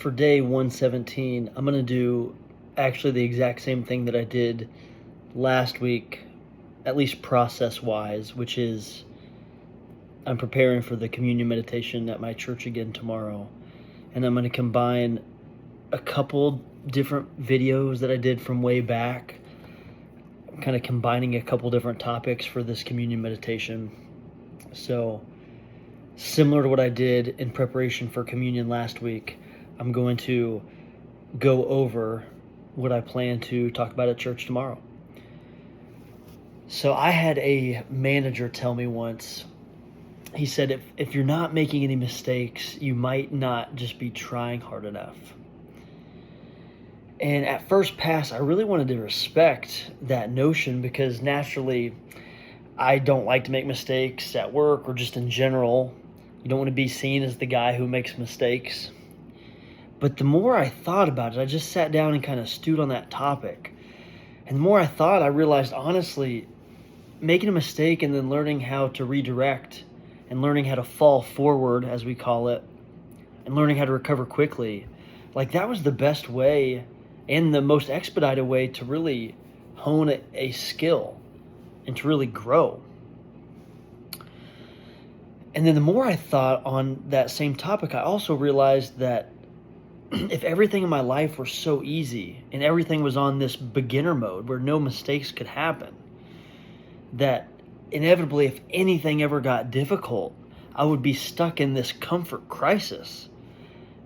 for day 117, I'm going to do actually the exact same thing that I did last week, at least process wise, which is I'm preparing for the communion meditation at my church again tomorrow. And I'm going to combine a couple different videos that I did from way back, kind of combining a couple different topics for this communion meditation. So, similar to what I did in preparation for communion last week, I'm going to go over what I plan to talk about at church tomorrow. So I had a manager tell me once, he said, if you're not making any mistakes, you might not just be trying hard enough. And at first pass, I really wanted to respect that notion because naturally, I don't like to make mistakes at work or just in general. You don't want to be seen as the guy who makes mistakes. But the more I thought about it, I just sat down and kind of stewed on that topic. And the more I thought, I realized, honestly, making a mistake and then learning how to redirect and learning how to fall forward, as we call it, and learning how to recover quickly, like that was the best way and the most expedited way to really hone a skill and to really grow. And then the more I thought on that same topic, I also realized that if everything in my life were so easy and everything was on this beginner mode where no mistakes could happen, that inevitably if anything ever got difficult, I would be stuck in this comfort crisis.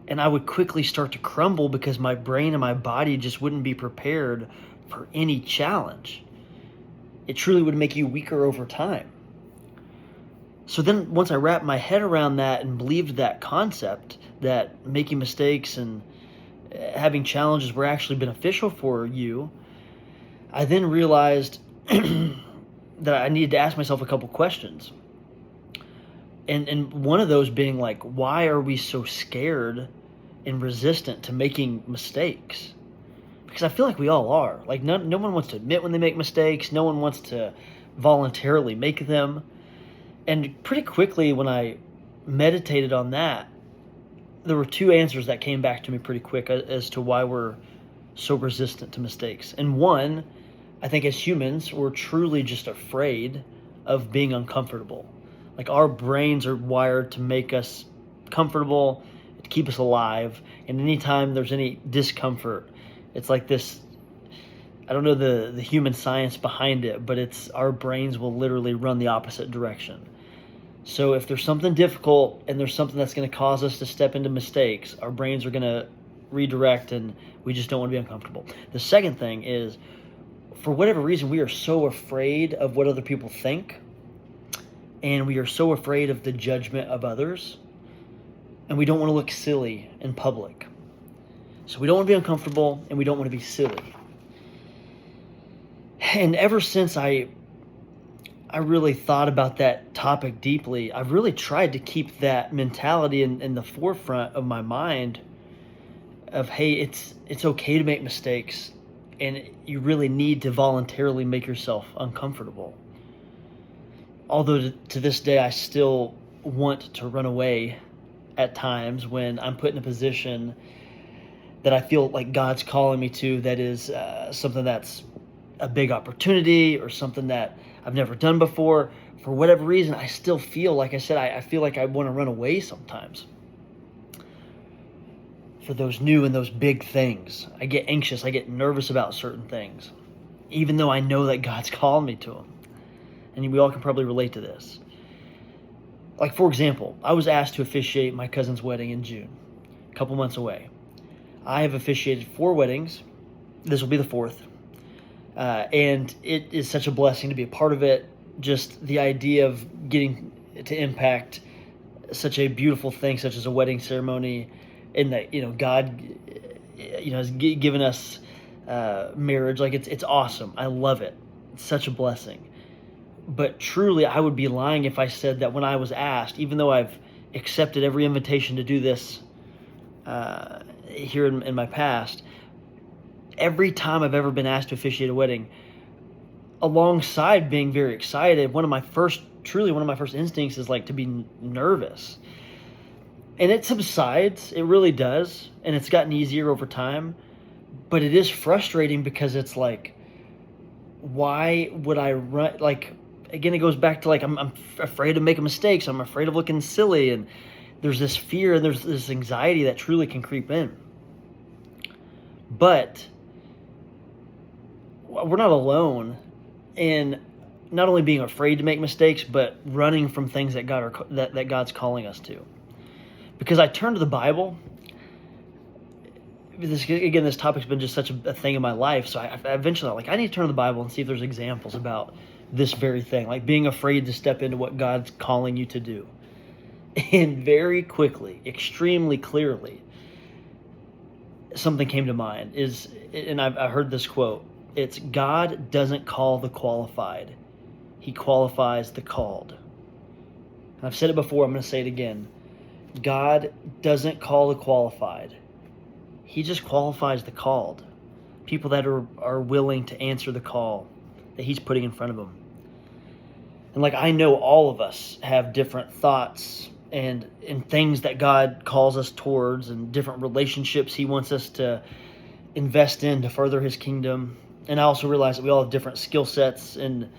And I would quickly start to crumble because my brain and my body just wouldn't be prepared for any challenge. It truly would make you weaker over time. So then once I wrapped my head around that and believed that concept, that making mistakes and having challenges were actually beneficial for you, I then realized that I needed to ask myself a couple questions. And one of those being like, why are we so scared and resistant to making mistakes? Because I feel like we all are. Like no one wants to admit when they make mistakes. No one wants to voluntarily make them. And pretty quickly when I meditated on that, there were two answers that came back to me pretty quick as to why we're so resistant to mistakes. And one, I think as humans, we're truly just afraid of being uncomfortable. Like our brains are wired to make us comfortable, to keep us alive. And anytime there's any discomfort, it's like this, I don't know the human science behind it, but it's our brains will literally run the opposite direction. So if there's something difficult and there's something that's going to cause us to step into mistakes, our brains are going to redirect and we just don't want to be uncomfortable. The second thing is, for whatever reason, we are so afraid of what other people think, and we are so afraid of the judgment of others, and we don't want to look silly in public. So we don't want to be uncomfortable, and we don't want to be silly. And ever since I really thought about that topic deeply, I've really tried to keep that mentality in the forefront of my mind of, hey, it's okay to make mistakes, and you really need to voluntarily make yourself uncomfortable. Although to this day, I still want to run away at times when I'm put in a position that I feel like God's calling me to, that is something that's a big opportunity or something that I've never done before. For whatever reason, I still feel, like I said, I feel like I want to run away sometimes for those new and those big things. I get anxious, I get nervous about certain things, even though I know that God's called me to them. And we all can probably relate to this. Like, for example, I was asked to officiate my cousin's wedding in June, a couple months away. I have officiated 4 weddings. This will be the 4th. And it is such a blessing to be a part of it. Just the idea of getting to impact such a beautiful thing, such as a wedding ceremony, and that, God, has given us marriage. Like, it's awesome. I love it. It's such a blessing. But truly, I would be lying if I said that when I was asked, even though I've accepted every invitation to do this here in my past, every time I've ever been asked to officiate a wedding, alongside being very excited, one of my first instincts is like to be nervous. And it subsides, it really does, and it's gotten easier over time, but it is frustrating because it's like, why would I run? Like, again, it goes back to like, I'm afraid of making mistakes, I'm afraid of looking silly, and there's this fear and there's this anxiety that truly can creep in. But we're not alone in not only being afraid to make mistakes, but running from things that that God's calling us to. Because I turn to the Bible. This topic's been just such a thing in my life. So I eventually, like, I need to turn to the Bible and see if there's examples about this very thing, like being afraid to step into what God's calling you to do. And very quickly, extremely clearly, something came to mind. I heard this quote. It's, God doesn't call the qualified. He qualifies the called. And I've said it before, I'm going to say it again. God doesn't call the qualified. He just qualifies the called. People that are willing to answer the call that he's putting in front of them. And like, I know all of us have different thoughts and things that God calls us towards, and different relationships he wants us to invest in to further his kingdom. And I also realize that we all have different skill sets and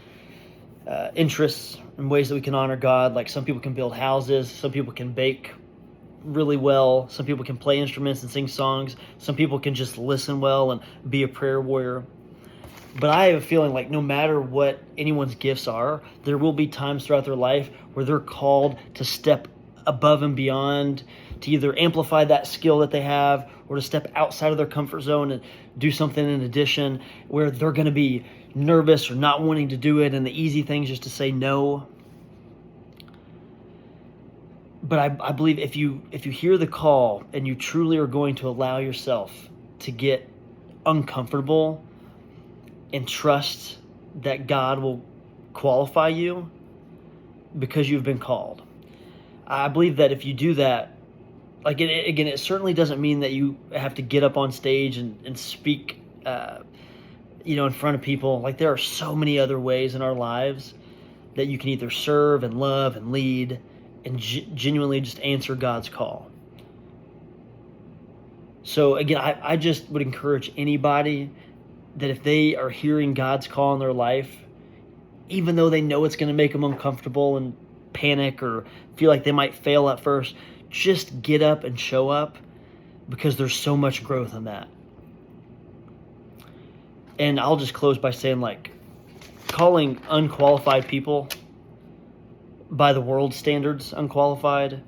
interests and ways that we can honor God. Like, some people can build houses, some people can bake really well, some people can play instruments and sing songs, some people can just listen well and be a prayer warrior. But I have a feeling like no matter what anyone's gifts are, there will be times throughout their life where they're called to step above and beyond, to either amplify that skill that they have or to step outside of their comfort zone and do something in addition, where they're going to be nervous or not wanting to do it, and the easy thing is just to say no. But I believe if you hear the call and you truly are going to allow yourself to get uncomfortable and trust that God will qualify you because you've been called. I believe that if you do that, like, it certainly doesn't mean that you have to get up on stage and speak, in front of people. Like, there are so many other ways in our lives that you can either serve and love and lead and genuinely just answer God's call. So again, I just would encourage anybody that if they are hearing God's call in their life, even though they know it's going to make them uncomfortable and panic or feel like they might fail at first, just get up and show up, because there's so much growth in that. And I'll just close by saying, like, calling unqualified people, by the world's standards, unqualified,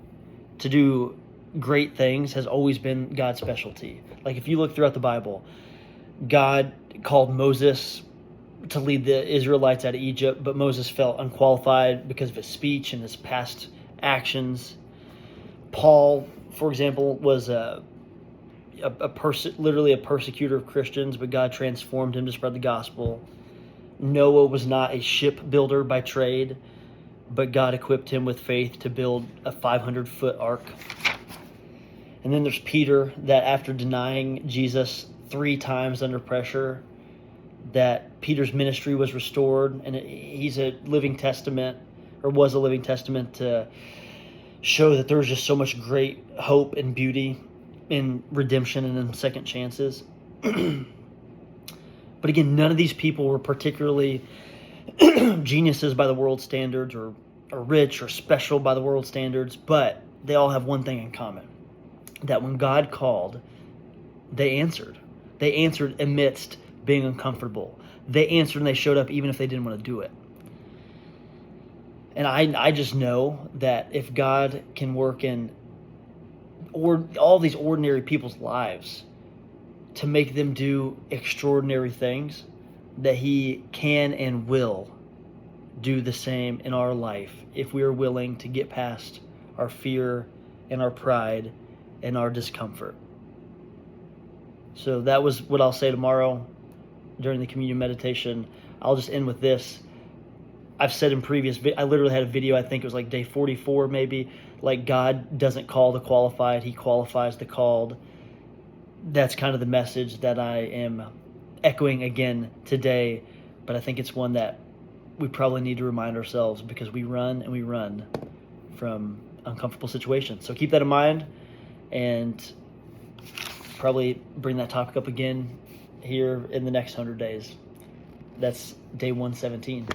to do great things has always been God's specialty. Like, if you look throughout the Bible, God called Moses to lead the Israelites out of Egypt, but Moses felt unqualified because of his speech and his past actions. Paul, for example, was literally a persecutor of Christians, but God transformed him to spread the gospel. Noah was not a shipbuilder by trade, but God equipped him with faith to build a 500-foot ark. And then there's Peter, that after denying Jesus 3 times under pressure, that Peter's ministry was restored, and he's a living testament, or was a living testament, to show that there was just so much great hope and beauty in redemption and in second chances. But again, none of these people were particularly geniuses by the world's standards, or rich or special by the world's standards, but they all have one thing in common: that when God called, they answered. They answered amidst being uncomfortable. They answered and they showed up even if they didn't want to do it. And I just know that if God can work in all these ordinary people's lives to make them do extraordinary things, that he can and will do the same in our life if we are willing to get past our fear and our pride and our discomfort. So that was what I'll say tomorrow during the communion meditation. I'll just end with this. I've said in previous, I literally had a video, I think it was like day 44 maybe, like, God doesn't call the qualified, he qualifies the called. That's kind of the message that I am echoing again today, but I think it's one that we probably need to remind ourselves, because we run and we run from uncomfortable situations. So keep that in mind, and probably bring that topic up again here in the next 100 days. That's day 117.